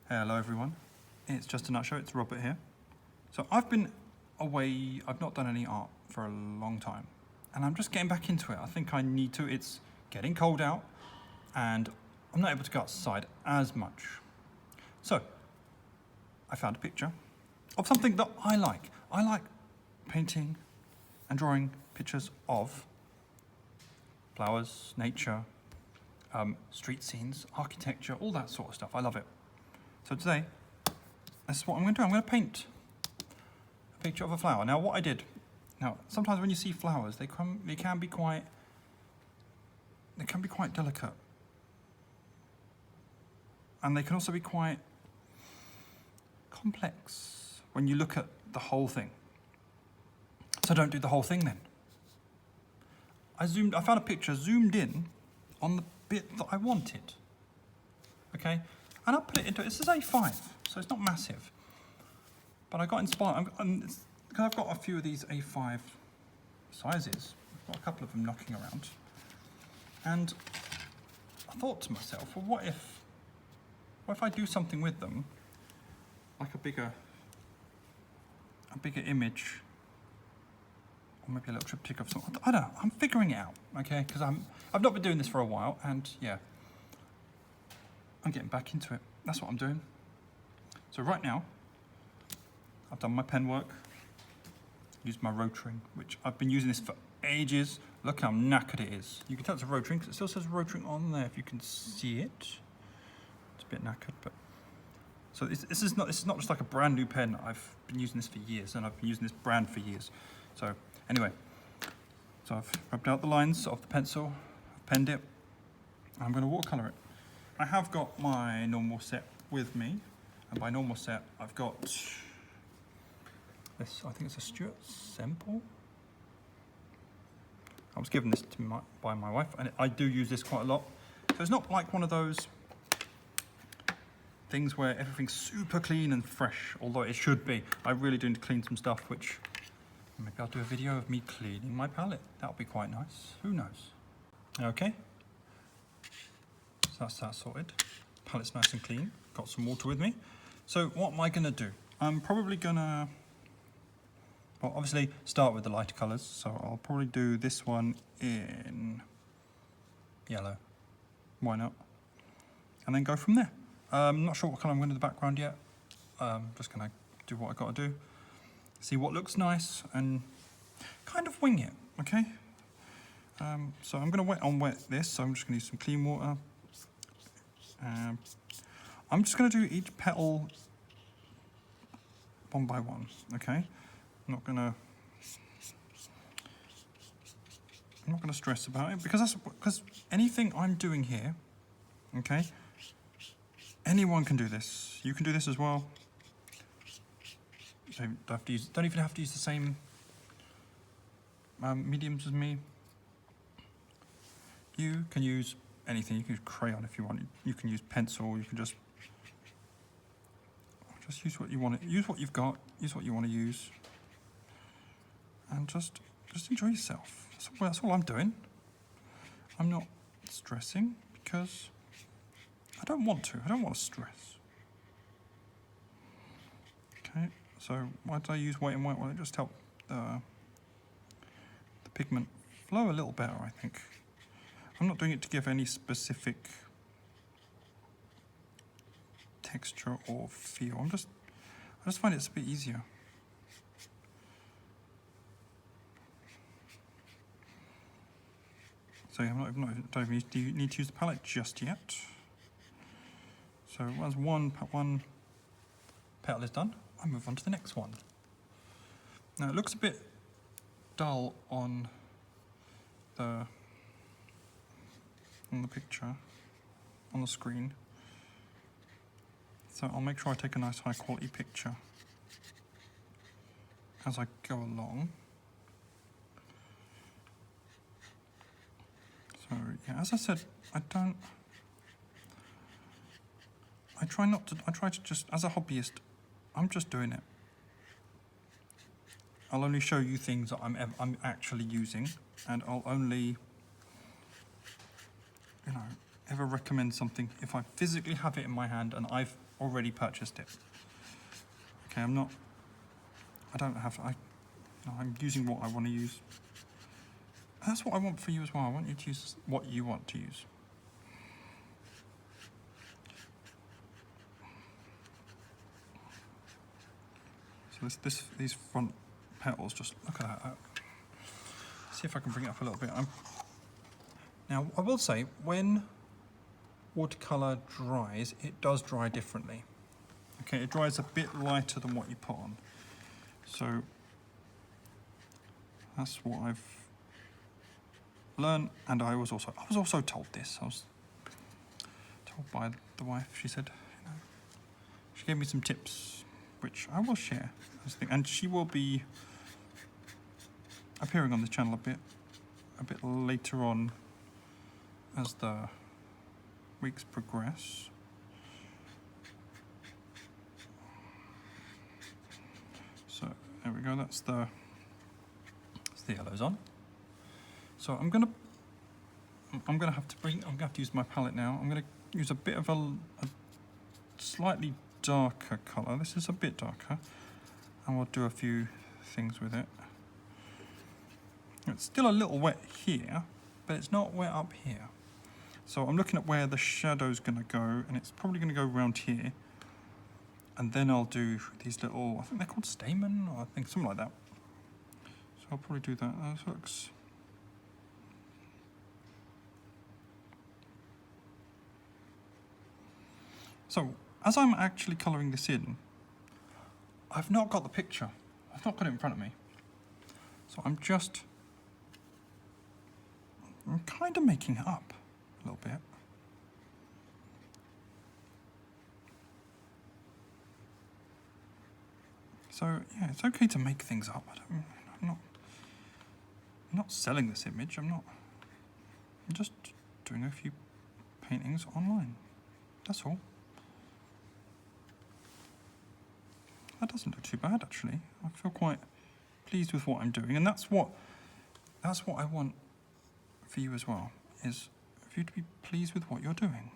Hello everyone, it's Just a Nutshell, it's Robert here. So I've been away, I've not done any art for a long time and I'm just getting back into it. I think I need to, it's getting cold out and I'm not able to go outside as much. So I found a picture of something that I like. I like painting and drawing pictures of flowers, nature, street scenes, architecture, all that sort of stuff. I love it. So today, that's what I'm going to do. I'm going to paint a picture of a flower. Now, what I did, now sometimes when you see flowers, they can be quite delicate, and they can also be quite complex when you look at the whole thing. So don't do the whole thing then. I found a picture, zoomed in on the bit that I wanted. Okay. And I put it into, this is A5, so it's not massive. But I got inspired, because I've got a few of these A5 sizes. I've got a couple of them knocking around. And I thought to myself, well, what if I do something with them, like a bigger image, or maybe a little triptych of something. I don't know, I'm figuring it out, okay? Because I've not been doing this for a while, and yeah. I'm getting back into it. That's what I'm doing. So right now, I've done my pen work, used my rotring, which I've been using this for ages. Look how knackered it is. You can tell it's a rotring because it still says rotring on there if you can see it. It's a bit knackered, but so this is not just like a brand new pen. I've been using this for years, and I've been using this brand for years. So anyway, so I've rubbed out the lines of the pencil, I've penned it, and I'm going to watercolor it. I have got my normal set with me, and by normal set I've got this, I think it's a Stuart Semple. I was given this to by my wife, and I do use this quite a lot. So it's not like one of those things where everything's super clean and fresh, although it should be. I really do need to clean some stuff, which maybe I'll do a video of me cleaning my palette. That'll be quite nice, who knows. Okay. So that's that sorted. Palette's nice and clean. Got some water with me. So what am I going to do? I'm probably going to, well, obviously start with the lighter colours. So I'll probably do this one in yellow. Why not? And then go from there. I'm not sure what colour I'm going to do the background yet. Just going to do what I got to do. See what looks nice and kind of wing it, okay? So I'm going to wet this. So I'm just going to use some clean water. I'm just going to do each petal one by one, okay? I'm not going to stress about it because anything I'm doing here, okay? Anyone can do this. You can do this as well. Don't even have to use the same mediums as me. You can use anything. You can use crayon if you want. You can use pencil. You can just use what you want. Use what you've got. Use what you want to use, and just enjoy yourself. That's all I'm doing. I'm not stressing because I don't want to. I don't want to stress. Okay. So why did I use white and white? Well, it just helped the pigment flow a little better, I think. I'm not doing it to give any specific texture or feel. I just find it's a bit easier. So I don't even need to use the palette just yet. So once one petal is done, I move on to the next one. Now it looks a bit dull on the picture, on the screen. So I'll make sure I take a nice high quality picture as I go along. So yeah, as I said, I try to just, as a hobbyist, I'm just doing it. I'll only show you things that I'm actually using, and I'll only, ever recommend something if I physically have it in my hand and I've already purchased it. Okay, I'm using what I want to use. And that's what I want for you as well. I want you to use what you want to use. So these front petals, just look at that. See if I can bring it up a little bit. Now, I will say, when watercolour dries, it does dry differently. Okay, it dries a bit lighter than what you put on. So that's what I've learned, and I was also told this. I was told by the wife. She said, you know, she gave me some tips, which I will share. And she will be appearing on the channel a bit later on as the weeks progress. So there we go. That's the yellows on. So I'm gonna have to use my palette now. I'm gonna use a bit of a slightly darker colour. This is a bit darker, and we'll do a few things with it. It's still a little wet here, but it's not wet up here. So I'm looking at where the shadow's going to go, and it's probably going to go around here. And then I'll do these little, I think they're called stamen, or I think something like that. So I'll probably do that. That looks... So, as I'm actually colouring this in, I've not got the picture. I've not got it in front of me. So I'm kind of making it up a little bit. So yeah, it's okay to make things up. I'm not selling this image. I'm just doing a few paintings online. That's all. That doesn't look too bad, actually. I feel quite pleased with what I'm doing, and that's what I want for you as well, is for you to be pleased with what you're doing.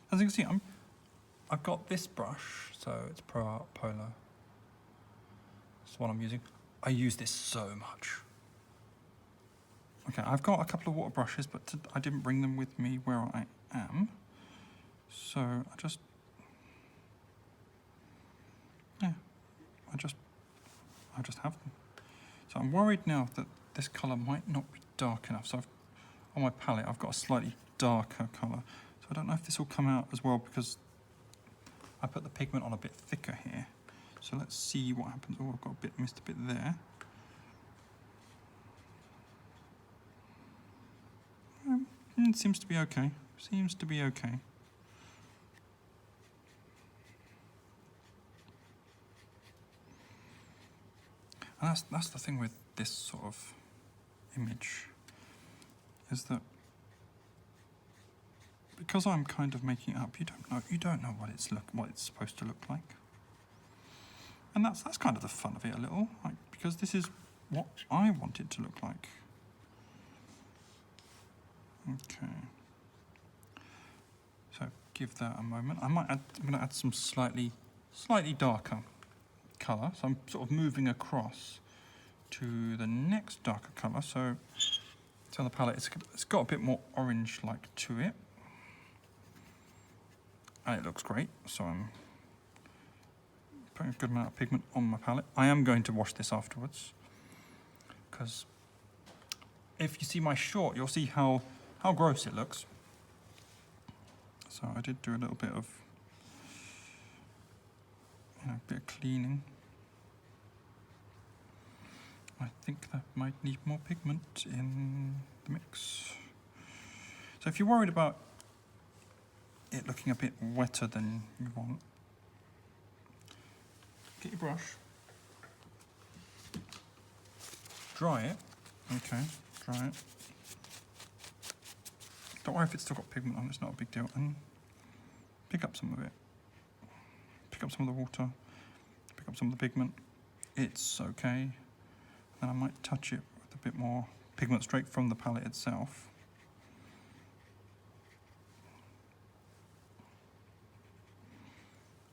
As you can see, I've got this brush, so it's Pro Art Polar. That's what I'm using. I use this so much. Okay, I've got a couple of water brushes, but I didn't bring them with me where I am. So I just have them. So I'm worried now that this colour might not be dark enough. So on my palette, I've got a slightly darker colour. So I don't know if this will come out as well because I put the pigment on a bit thicker here. So let's see what happens. Oh, I've got missed a bit there. It seems to be okay. Seems to be okay. And that's the thing with this sort of image, is that because I'm kind of making it up, you don't know what it's supposed to look like. And that's kind of the fun of it a little, like, because this is what I want it to look like. Okay. So give that a moment. I'm going to add some slightly darker colour. So I'm sort of moving across to the next darker colour. So on the palette, it's got a bit more orange-like to it. And it looks great. So I'm putting a good amount of pigment on my palette. I am going to wash this afterwards, because if you see my short, you'll see how gross it looks. So I did do a little bit of cleaning. I think that might need more pigment in the mix. So if you're worried about it looking a bit wetter than you want, get your brush, dry it. Okay, dry it. Don't worry if it's still got pigment on, it's not a big deal. And pick up some of it. Pick up some of the water, pick up some of the pigment. It's okay. then I might touch it with a bit more pigment straight from the palette itself.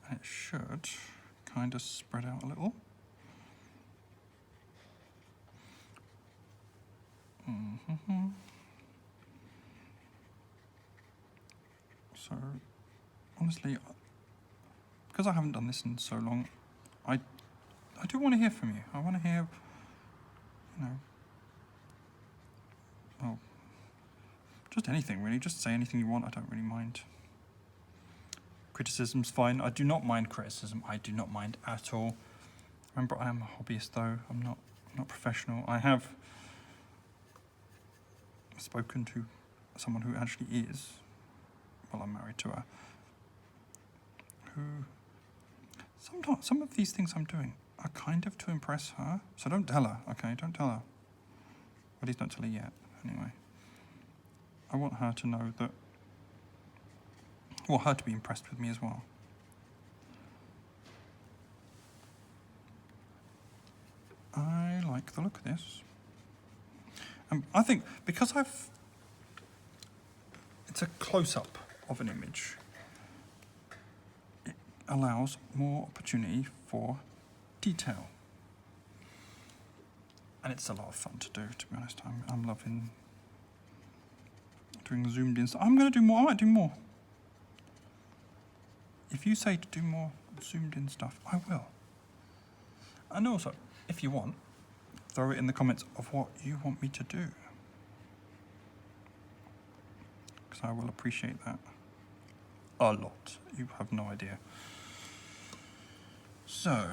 And it should kind of spread out a little. So, honestly, because I haven't done this in so long, I do want to hear from you. I want to hear, you know, well, just anything really. Just say anything you want. I don't really mind. Criticism's fine. I do not mind criticism. I do not mind at all. Remember, I am a hobbyist though. I'm not professional. I have spoken to someone who actually is, well, I'm married to her, who sometimes some of these things I'm doing are kind of to impress her. So don't tell her, okay? Don't tell her. At least don't tell her yet, anyway. I want her to know that, well, her to be impressed with me as well. I like the look of this. I think because it's a close-up of an image, it allows more opportunity for detail. And it's a lot of fun to do, to be honest. I'm loving doing zoomed in stuff. I'm going to do more. I might do more. If you say to do more zoomed in stuff, I will. And also, if you want, throw it in the comments of what you want me to do. Because I will appreciate that a lot. You have no idea. So,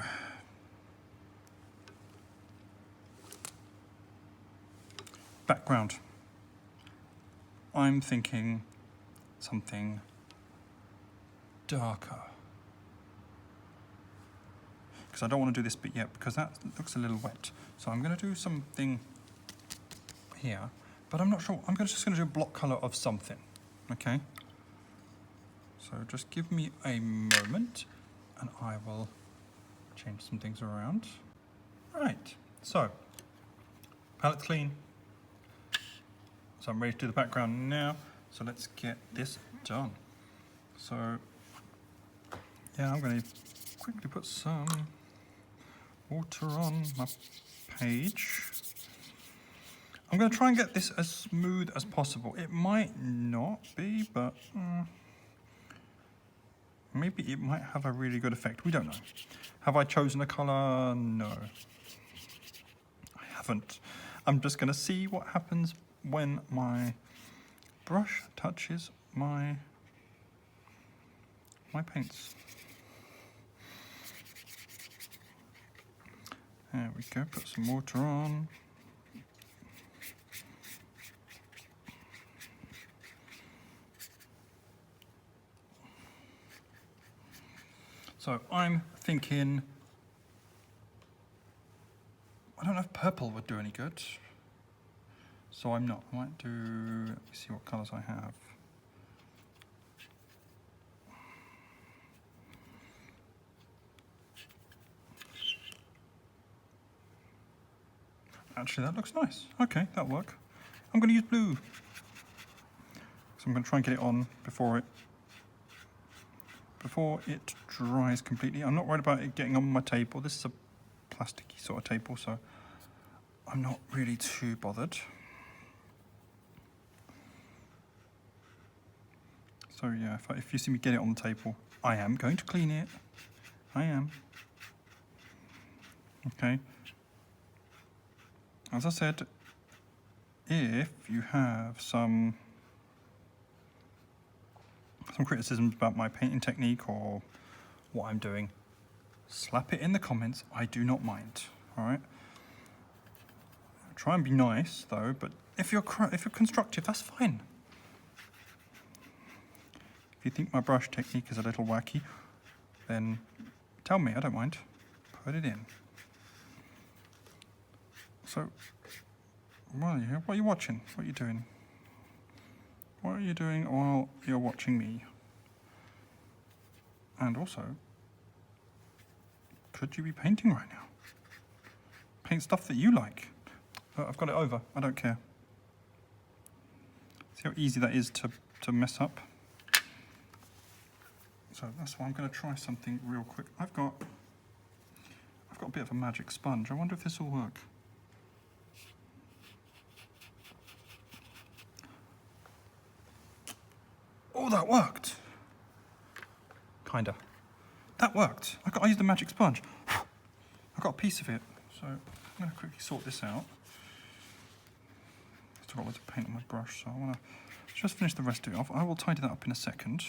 background. I'm thinking something darker. Because I don't want to do this bit yet because that looks a little wet. So I'm going to do something here, but I'm not sure. I'm just going to do a block color of something, okay? So just give me a moment and I will change some things around. Right, so palette's clean. So I'm ready to do the background now. So let's get this done. So yeah, I'm going to quickly put some water on my page. I'm going to try and get this as smooth as possible. It might not be, but maybe it might have a really good effect. We don't know. Have I chosen a colour? No. I haven't. I'm just going to see what happens when my brush touches my paints. There we go, put some water on. So I'm thinking, I don't know if purple would do any good. So I'm not. I might do, let me see what colours I have. Actually, that looks nice. Okay, that'll work. I'm going to use blue. So I'm going to try and get it on before it dries completely. I'm not worried about it getting on my table. This is a plasticky sort of table, so I'm not really too bothered. So yeah, if you see me get it on the table, I am going to clean it. I am. Okay. As I said, if you have some criticisms about my painting technique or what I'm doing, slap it in the comments. I do not mind. All right. Try and be nice though, but if you're constructive, that's fine. If you think my brush technique is a little wacky, then tell me. I don't mind. Put it in. So, what are you watching? What are you doing? What are you doing while you're watching me? And also, could you be painting right now? paint stuff that you like. I've got it over, I don't care. See how easy that is to mess up? So that's why I'm going to try something real quick. I've got a bit of a magic sponge. I wonder if this will work. Oh, that worked. Kinda. That worked. I used the magic sponge. I got a piece of it. So I'm going to quickly sort this out. Still got loads of paint on my brush, so I want to just finish the rest of it off. I will tidy that up in a second.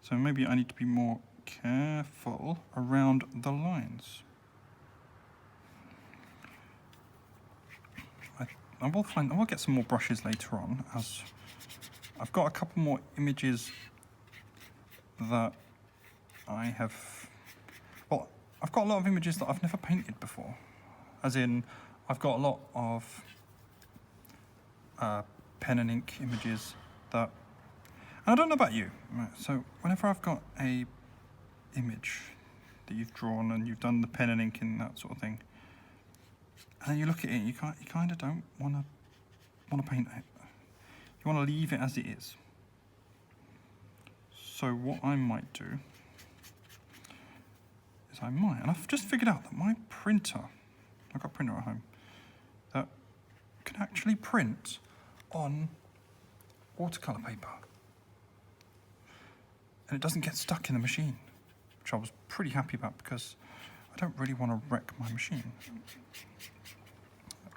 So maybe I need to be more careful around the lines. I will get some more brushes later on, as I've got a couple more images that I have. Well, I've got a lot of images that I've never painted before. As in, I've got a lot of pen and ink images that. And I don't know about you. Right, so whenever I've got a image that you've drawn and you've done the pen and ink and that sort of thing, and then you look at it, and you kind of don't want to paint it. You want to leave it as it is. So what I might do is and I've just figured out that my printer, I've got a printer at home, that can actually print on watercolour paper. And it doesn't get stuck in the machine, which I was pretty happy about because I don't really want to wreck my machine.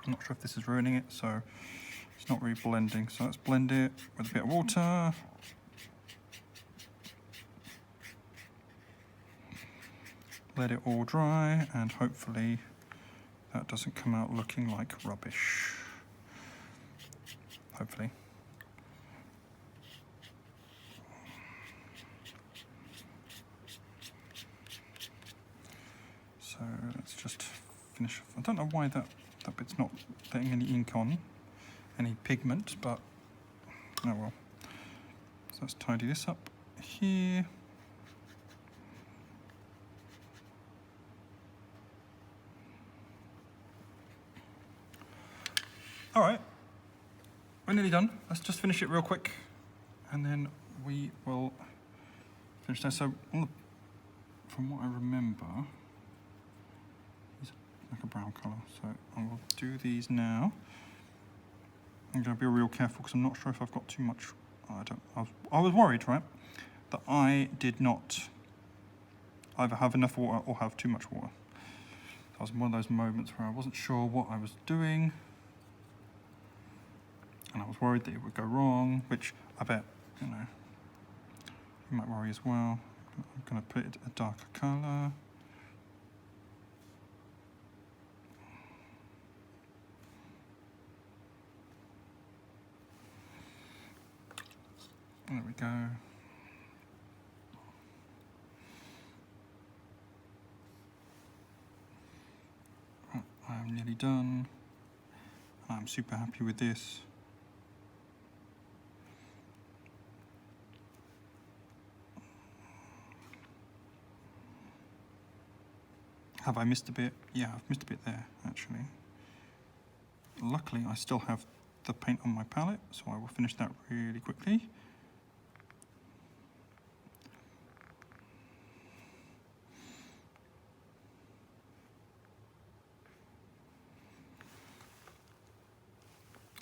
I'm not sure if this is ruining it, so it's not really blending. So let's blend it with a bit of water. Let it all dry, and hopefully that doesn't come out looking like rubbish. Hopefully. So let's just finish. I don't know why that bit's not letting any ink on, any pigment, but oh well. So let's tidy this up here. All right, we're nearly done. Let's just finish it real quick, and then we will finish that. So from what I remember, like a brown colour, so I will do these now. I'm going to be real careful because I'm not sure if I've got too much. I was worried, right, that I did not either have enough water or have too much water. That was one of those moments where I wasn't sure what I was doing, and I was worried that it would go wrong, which I bet, you might worry as well. I'm going to put it a darker colour. There we go. Right, I'm nearly done. I'm super happy with this. Have I missed a bit? Yeah, I've missed a bit there, actually. Luckily, I still have the paint on my palette, so I will finish that really quickly.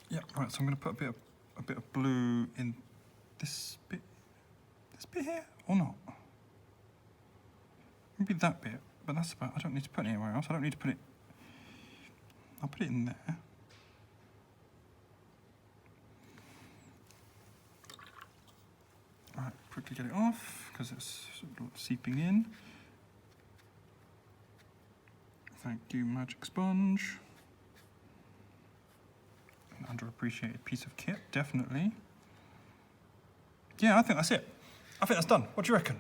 Yeah, right, so I'm going to put a bit of blue in this bit here, or not? Maybe that bit, but that's about, I don't need to put it anywhere else. I don't need to put it, I'll put it in there. Right, quickly get it off, because it's sort of seeping in. Thank you, magic sponge. An underappreciated piece of kit, definitely. Yeah, I think that's it. I think that's done. What do you reckon?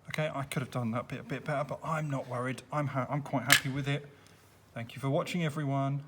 Okay, I could have done that bit a bit better, but I'm not worried. I'm quite happy with it. Thank you for watching, everyone.